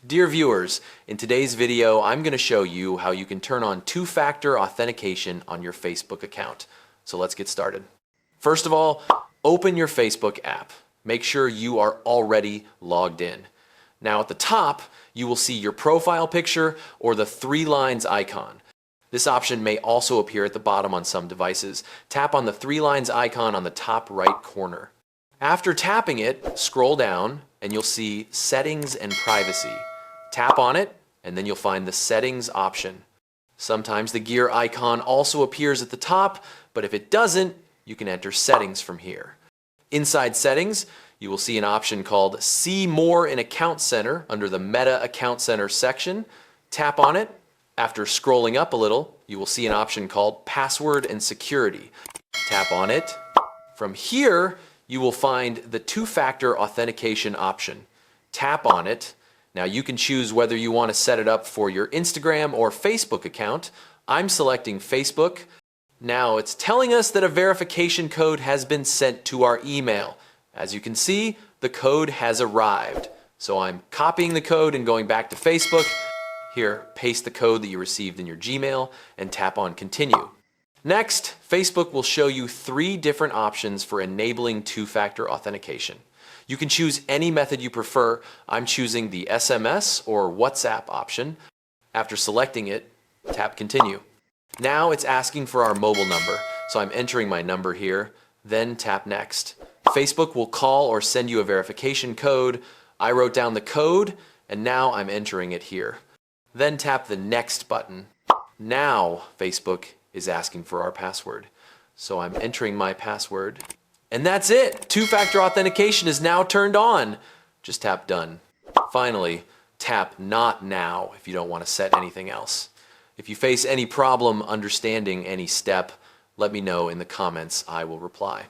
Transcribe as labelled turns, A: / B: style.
A: Dear viewers, in today's video, I'm going to show you how you can turn on two-factor authentication on your Facebook account. So let's get started. First of all, open your Facebook app. Make sure you are already logged in. Now at the top, you will see your profile picture or the three lines icon. This option may also appear at the bottom on some devices. Tap on the three lines icon on the top right corner. After tapping it, scroll down and you'll see Settings and Privacy. Tap on it and then you'll find the Settings option. Sometimes the gear icon also appears at the top, but if it doesn't, you can enter Settings from here. Inside Settings, you will see an option called See More in Account Center under the Meta Account Center section. Tap on it. After scrolling up a little, you will see an option called Password and Security. Tap on it. From here, you will find the two-factor authentication option. Tap on it. Now you can choose whether you want to set it up for your Instagram or Facebook account. I'm selecting Facebook. Now it's telling us that a verification code has been sent to our email. As you can see, the code has arrived. So I'm copying the code and going back to Facebook. Here, paste the code that you received in your Gmail and tap on Continue. Next, Facebook will show you three different options for enabling two-factor authentication. You can choose any method you prefer. I'm choosing the SMS or WhatsApp option. After selecting it, tap Continue. Now it's asking for our mobile number, so I'm entering my number here, then tap Next. Facebook will call or send you a verification code. I wrote down the code, and now I'm entering it here. Then tap the Next button. Now Facebook is asking for our password. So I'm entering my password. And that's it! Two-factor authentication is now turned on. Just tap Done. Finally, tap Not Now if you don't want to set anything else. If you face any problem understanding any step, let me know in the comments. I will reply.